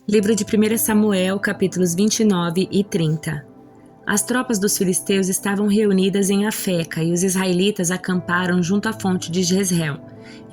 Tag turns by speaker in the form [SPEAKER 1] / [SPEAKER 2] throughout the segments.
[SPEAKER 1] Livro de 1 Samuel, capítulos 29 e 30. As tropas dos filisteus estavam reunidas em Afeca e os israelitas acamparam junto à fonte de Jezreel.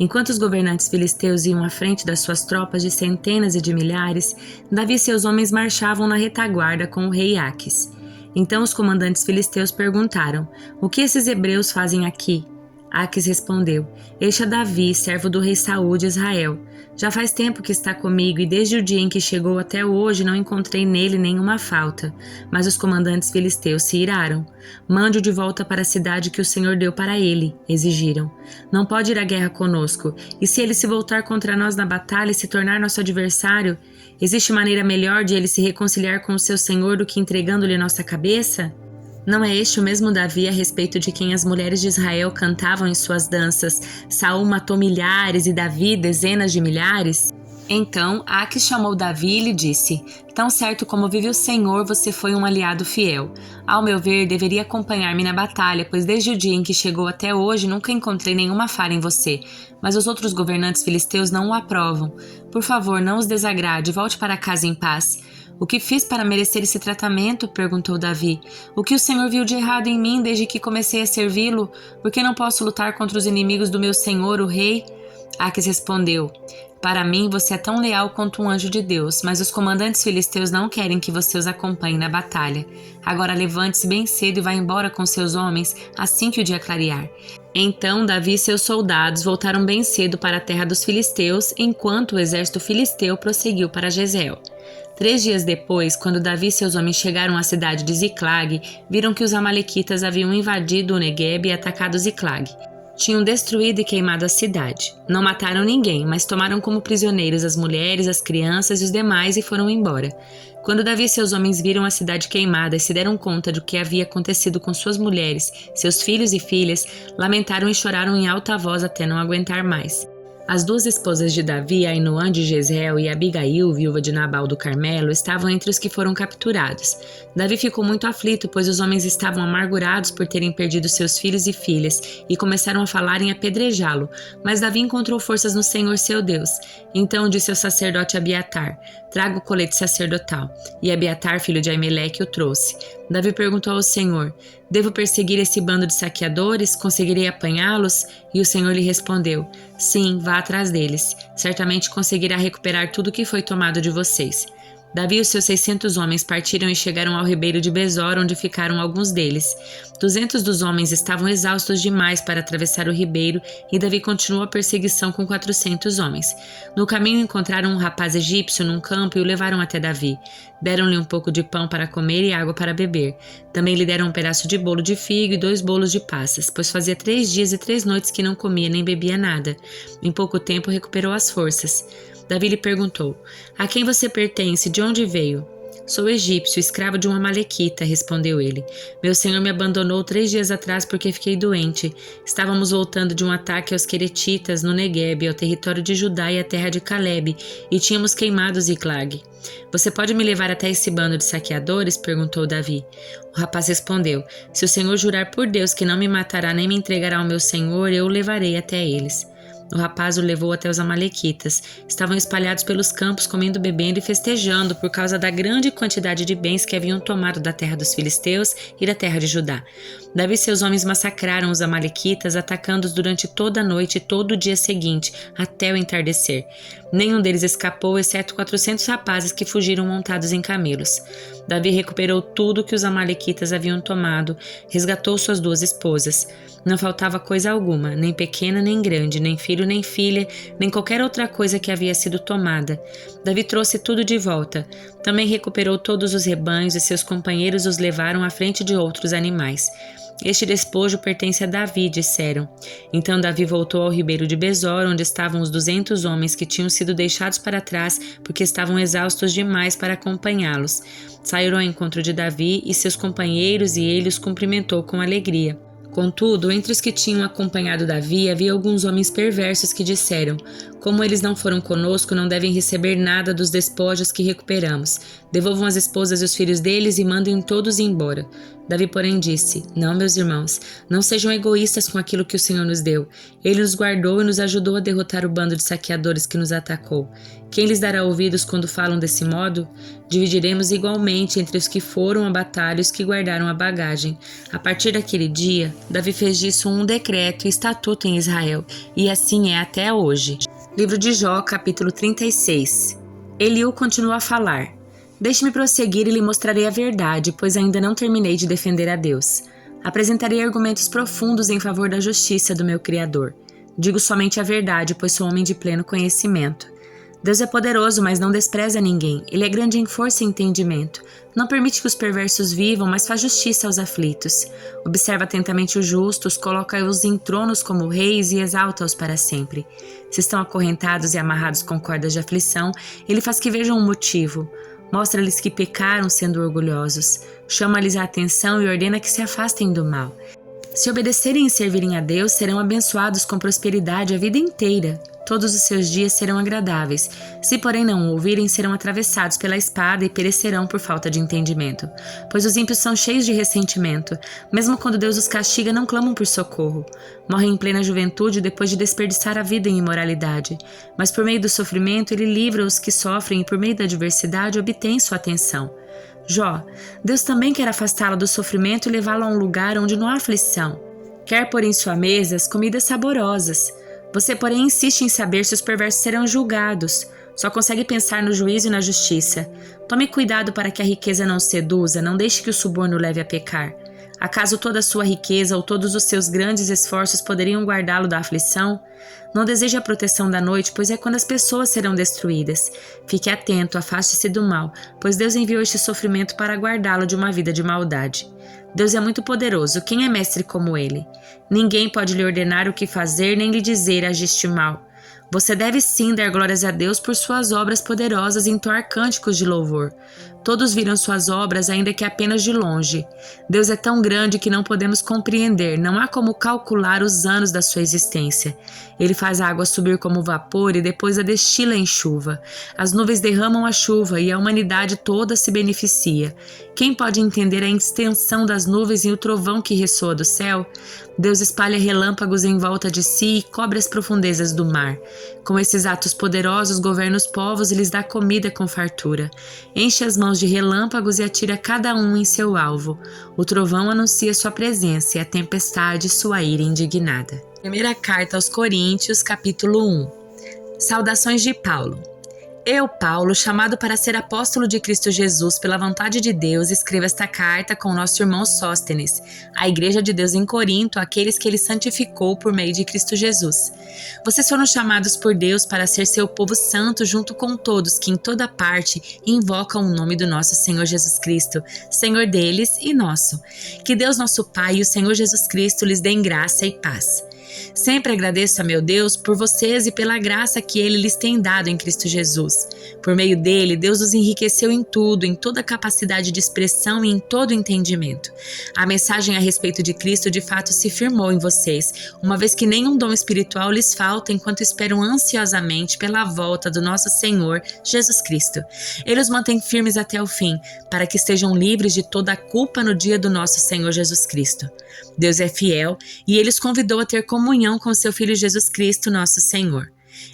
[SPEAKER 1] Enquanto os governantes filisteus iam à frente das suas tropas de centenas e de milhares, Davi e seus homens marchavam na retaguarda com o rei Aquis. Então os comandantes filisteus perguntaram: "O que esses hebreus fazem aqui?" Aquis respondeu: "Este é Davi, servo do rei Saul de Israel. Já faz tempo que está comigo e desde o dia em que chegou até hoje não encontrei nele nenhuma falta." Mas os comandantes filisteus se iraram. "Mande-o de volta para a cidade que o Senhor deu para ele", exigiram. "Não pode ir à guerra conosco, e se ele se voltar contra nós na batalha e se tornar nosso adversário, existe maneira melhor de ele se reconciliar com o seu Senhor do que entregando-lhe nossa cabeça? Não é este o mesmo Davi a respeito de quem as mulheres de Israel cantavam em suas danças: Saul matou milhares e Davi dezenas de milhares?" Então Aquis chamou Davi e lhe disse: "Tão certo como vive o Senhor, você foi um aliado fiel. Ao meu ver, deveria acompanhar-me na batalha, pois desde o dia em que chegou até hoje nunca encontrei nenhuma falha em você. Mas os outros governantes filisteus não o aprovam. Por favor, não os desagrade, volte para casa em paz." "O que fiz para merecer esse tratamento?" perguntou Davi. "O que o Senhor viu de errado em mim desde que comecei a servi-lo? Por que não posso lutar contra os inimigos do meu senhor, o rei?" Aquis respondeu: "Para mim você é tão leal quanto um anjo de Deus, mas os comandantes filisteus não querem que você os acompanhe na batalha. Agora levante-se bem cedo e vá embora com seus homens assim que o dia clarear." Então Davi e seus soldados voltaram bem cedo para a terra dos filisteus, enquanto o exército filisteu prosseguiu para Jezreel. 3 dias depois, quando Davi e seus homens chegaram à cidade de Ziclag, viram que os amalequitas haviam invadido o Neguebe e atacado Ziclag. Tinham destruído e queimado a cidade. Não mataram ninguém, mas tomaram como prisioneiros as mulheres, as crianças e os demais e foram embora. Quando Davi e seus homens viram a cidade queimada e se deram conta do que havia acontecido com suas mulheres, seus filhos e filhas, lamentaram e choraram em alta voz até não aguentar mais. As 2 esposas de Davi, Ainoã de Jezreel e Abigail, viúva de Nabal do Carmelo, estavam entre os que foram capturados. Davi ficou muito aflito, pois os homens estavam amargurados por terem perdido seus filhos e filhas e começaram a falar em apedrejá-lo. Mas Davi encontrou forças no Senhor seu Deus. Então disse ao sacerdote Abiatar: "Traga o colete sacerdotal." E Abiatar, filho de Aimeleque, o trouxe. Davi perguntou ao Senhor: "Devo perseguir esse bando de saqueadores? Conseguirei apanhá-los?" E o Senhor lhe respondeu: "Sim, vá atrás deles. Certamente conseguirá recuperar tudo o que foi tomado de vocês." Davi e os seus 600 homens partiram e chegaram ao ribeiro de Besor, onde ficaram alguns deles. 200 dos homens estavam exaustos demais para atravessar o ribeiro e Davi continuou a perseguição com 400 homens. No caminho encontraram um rapaz egípcio num campo e o levaram até Davi. Deram-lhe um pouco de pão para comer e água para beber. Também lhe deram um pedaço de bolo de figo e 2 bolos de passas, pois fazia 3 dias e 3 noites que não comia nem bebia nada. Em pouco tempo recuperou as forças. Davi lhe perguntou: "A quem você pertence? De onde veio?" "Sou egípcio, escravo de uma amalequita", respondeu ele. "Meu senhor me abandonou 3 dias atrás porque fiquei doente. Estávamos voltando de um ataque aos queretitas no Neguebe, ao território de Judá e à terra de Calebe, e tínhamos queimado Ziclag." "Você pode me levar até esse bando de saqueadores?" perguntou Davi. O rapaz respondeu: "Se o Senhor jurar por Deus que não me matará nem me entregará ao meu senhor, eu o levarei até eles." O rapaz o levou até os amalequitas. Estavam espalhados pelos campos, comendo, bebendo e festejando por causa da grande quantidade de bens que haviam tomado da terra dos filisteus e da terra de Judá. Davi e seus homens massacraram os amalequitas, atacando-os durante toda a noite e todo o dia seguinte, até o entardecer. Nenhum deles escapou, exceto 400 rapazes que fugiram montados em camelos. Davi recuperou tudo que os amalequitas haviam tomado, resgatou suas 2 esposas. Não faltava coisa alguma, nem pequena nem grande, nem filho nem filha, nem qualquer outra coisa que havia sido tomada. Davi trouxe tudo de volta. Também recuperou todos os rebanhos e seus companheiros os levaram à frente de outros animais. "Este despojo pertence a Davi", disseram. Então Davi voltou ao ribeiro de Besor, onde estavam os 200 homens que tinham sido deixados para trás porque estavam exaustos demais para acompanhá-los. Saíram ao encontro de Davi e seus companheiros e ele os cumprimentou com alegria. Contudo, entre os que tinham acompanhado Davi, havia alguns homens perversos que disseram: Como eles não foram conosco, não devem receber nada dos despojos que recuperamos. Devolvam as esposas e os filhos deles e mandem todos embora. Davi, porém, disse: Não, meus irmãos, não sejam egoístas com aquilo que o Senhor nos deu. Ele nos guardou e nos ajudou a derrotar o bando de saqueadores que nos atacou. Quem lhes dará ouvidos quando falam desse modo? Dividiremos igualmente entre os que foram à batalha e os que guardaram a bagagem. A partir daquele dia, Davi fez disso um decreto e estatuto em Israel, e assim é até hoje. Livro de Jó, capítulo 36. Eliú continua a falar. Deixe-me prosseguir e lhe mostrarei a verdade, pois ainda não terminei de defender a Deus. Apresentarei argumentos profundos em favor da justiça do meu Criador. Digo somente a verdade, pois sou homem de pleno conhecimento. Deus é poderoso, mas não despreza ninguém. Ele é grande em força e entendimento. Não permite que os perversos vivam, mas faz justiça aos aflitos. Observa atentamente os justos, coloca-os em tronos como reis e exalta-os para sempre. Se estão acorrentados e amarrados com cordas de aflição, ele faz que vejam um motivo. Mostra-lhes que pecaram sendo orgulhosos. Chama-lhes a atenção e ordena que se afastem do mal. Se obedecerem e servirem a Deus, serão abençoados com prosperidade a vida inteira. Todos os seus dias serão agradáveis. Se, porém, não o ouvirem, serão atravessados pela espada e perecerão por falta de entendimento. Pois os ímpios são cheios de ressentimento. Mesmo quando Deus os castiga, não clamam por socorro. Morrem em plena juventude depois de desperdiçar a vida em imoralidade. Mas por meio do sofrimento, ele livra os que sofrem e por meio da adversidade obtém sua atenção. Jó, Deus também quer afastá-lo do sofrimento e levá-lo a um lugar onde não há aflição. Quer pôr em sua mesa as comidas saborosas. Você, porém, insiste em saber se os perversos serão julgados. Só consegue pensar no juízo e na justiça. Tome cuidado para que a riqueza não seduza, não deixe que o suborno leve a pecar. Acaso toda a sua riqueza ou todos os seus grandes esforços poderiam guardá-lo da aflição? Não deseje a proteção da noite, pois é quando as pessoas serão destruídas. Fique atento, afaste-se do mal, pois Deus enviou este sofrimento para guardá-lo de uma vida de maldade. Deus é muito poderoso, quem é mestre como ele? Ninguém pode lhe ordenar o que fazer, nem lhe dizer agiste mal. Você deve sim dar glórias a Deus por suas obras poderosas e entoar cânticos de louvor. Todos viram suas obras, ainda que apenas de longe. Deus é tão grande que não podemos compreender, não há como calcular os anos da sua existência. Ele faz a água subir como vapor e depois a destila em chuva. As nuvens derramam a chuva e a humanidade toda se beneficia. Quem pode entender a extensão das nuvens e o trovão que ressoa do céu? Deus espalha relâmpagos em volta de si e cobre as profundezas do mar. Com esses atos poderosos, governa os povos e lhes dá comida com fartura. Enche as mãos de relâmpagos e atira cada um em seu alvo. O trovão anuncia sua presença e a tempestade sua ira indignada. Primeira carta aos Coríntios, capítulo 1. Saudações de Paulo. Eu, Paulo, chamado para ser apóstolo de Cristo Jesus pela vontade de Deus, escrevo esta carta com nosso irmão Sóstenes, à Igreja de Deus em Corinto, aqueles que ele santificou por meio de Cristo Jesus. Vocês foram chamados por Deus para ser seu povo santo junto com todos que em toda parte invocam o nome do nosso Senhor Jesus Cristo, Senhor deles e nosso. Que Deus nosso Pai e o Senhor Jesus Cristo lhes dêem graça e paz. Sempre agradeço a meu Deus por vocês e pela graça que Ele lhes tem dado em Cristo Jesus. Por meio dele, Deus os enriqueceu em tudo, em toda capacidade de expressão e em todo entendimento. A mensagem a respeito de Cristo de fato se firmou em vocês, uma vez que nenhum dom espiritual lhes falta enquanto esperam ansiosamente pela volta do nosso Senhor Jesus Cristo. Ele os mantém firmes até o fim, para que estejam livres de toda a culpa no dia do nosso Senhor Jesus Cristo. Deus é fiel e Ele os convidou a ter comunhão com seu Filho Jesus Cristo, nosso Senhor.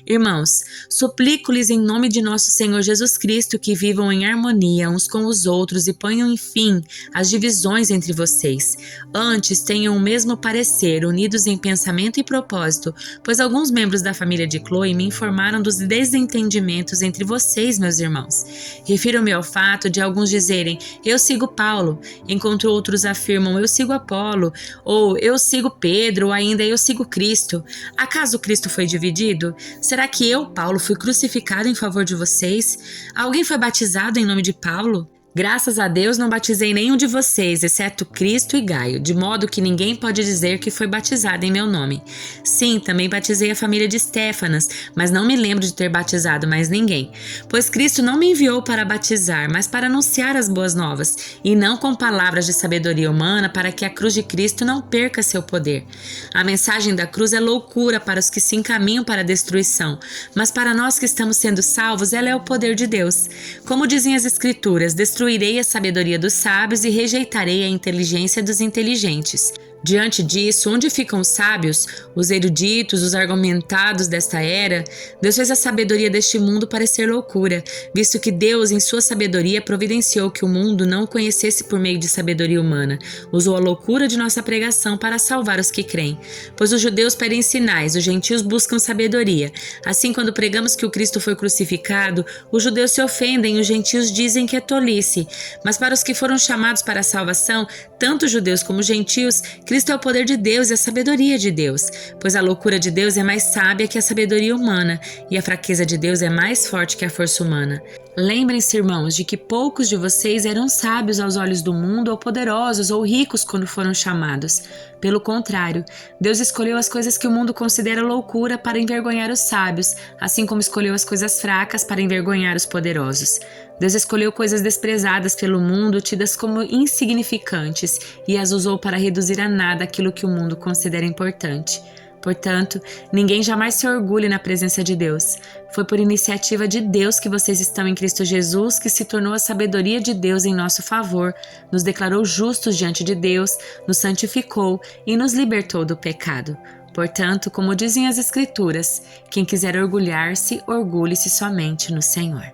[SPEAKER 1] Irmãos, suplico-lhes em nome de nosso Senhor Jesus Cristo que vivam em harmonia uns com os outros e ponham fim às divisões entre vocês. Antes tenham o mesmo parecer, unidos em pensamento e propósito, pois alguns membros da família de Cloe me informaram dos desentendimentos entre vocês, meus irmãos. Refiro-me ao fato de alguns dizerem, eu sigo Paulo, enquanto outros afirmam, eu sigo Apolo, ou eu sigo Pedro, ou ainda eu sigo Cristo. Acaso Cristo foi dividido? Será que eu, Paulo, fui crucificado em favor de vocês? Alguém foi batizado em nome de Paulo? Graças a Deus não batizei nenhum de vocês, exceto Cristo e Gaio, de modo que ninguém pode dizer que foi batizado em meu nome. Sim, também batizei a família de Estéfanas, mas não me lembro de ter batizado mais ninguém. Pois Cristo não me enviou para batizar, mas para anunciar as boas novas, e não com palavras de sabedoria humana, para que a cruz de Cristo não perca seu poder. A mensagem da cruz é loucura para os que se encaminham para a destruição, mas para nós que estamos sendo salvos, ela é o poder de Deus. Como dizem as Escrituras, destruirei a sabedoria dos sábios e rejeitarei a inteligência dos inteligentes. Diante disso, onde ficam os sábios, os eruditos, os argumentados desta era? Deus fez a sabedoria deste mundo parecer loucura, visto que Deus, em sua sabedoria, providenciou que o mundo não o conhecesse por meio de sabedoria humana. Usou a loucura de nossa pregação para salvar os que creem. Pois os judeus pedem sinais, os gentios buscam sabedoria. Assim, quando pregamos que o Cristo foi crucificado, os judeus se ofendem e os gentios dizem que é tolice. Mas para os que foram chamados para a salvação, tanto judeus como gentios, Cristo é o poder de Deus e a sabedoria de Deus, pois a loucura de Deus é mais sábia que a sabedoria humana, e a fraqueza de Deus é mais forte que a força humana. Lembrem-se, irmãos, de que poucos de vocês eram sábios aos olhos do mundo, ou poderosos, ou ricos quando foram chamados. Pelo contrário, Deus escolheu as coisas que o mundo considera loucura para envergonhar os sábios, assim como escolheu as coisas fracas para envergonhar os poderosos. Deus escolheu coisas desprezadas pelo mundo, tidas como insignificantes, e as usou para reduzir a nada aquilo que o mundo considera importante. Portanto, ninguém jamais se orgulhe na presença de Deus. Foi por iniciativa de Deus que vocês estão em Cristo Jesus, que se tornou a sabedoria de Deus em nosso favor, nos declarou justos diante de Deus, nos santificou e nos libertou do pecado. Portanto, como dizem as Escrituras, quem quiser orgulhar-se, orgulhe-se somente no Senhor.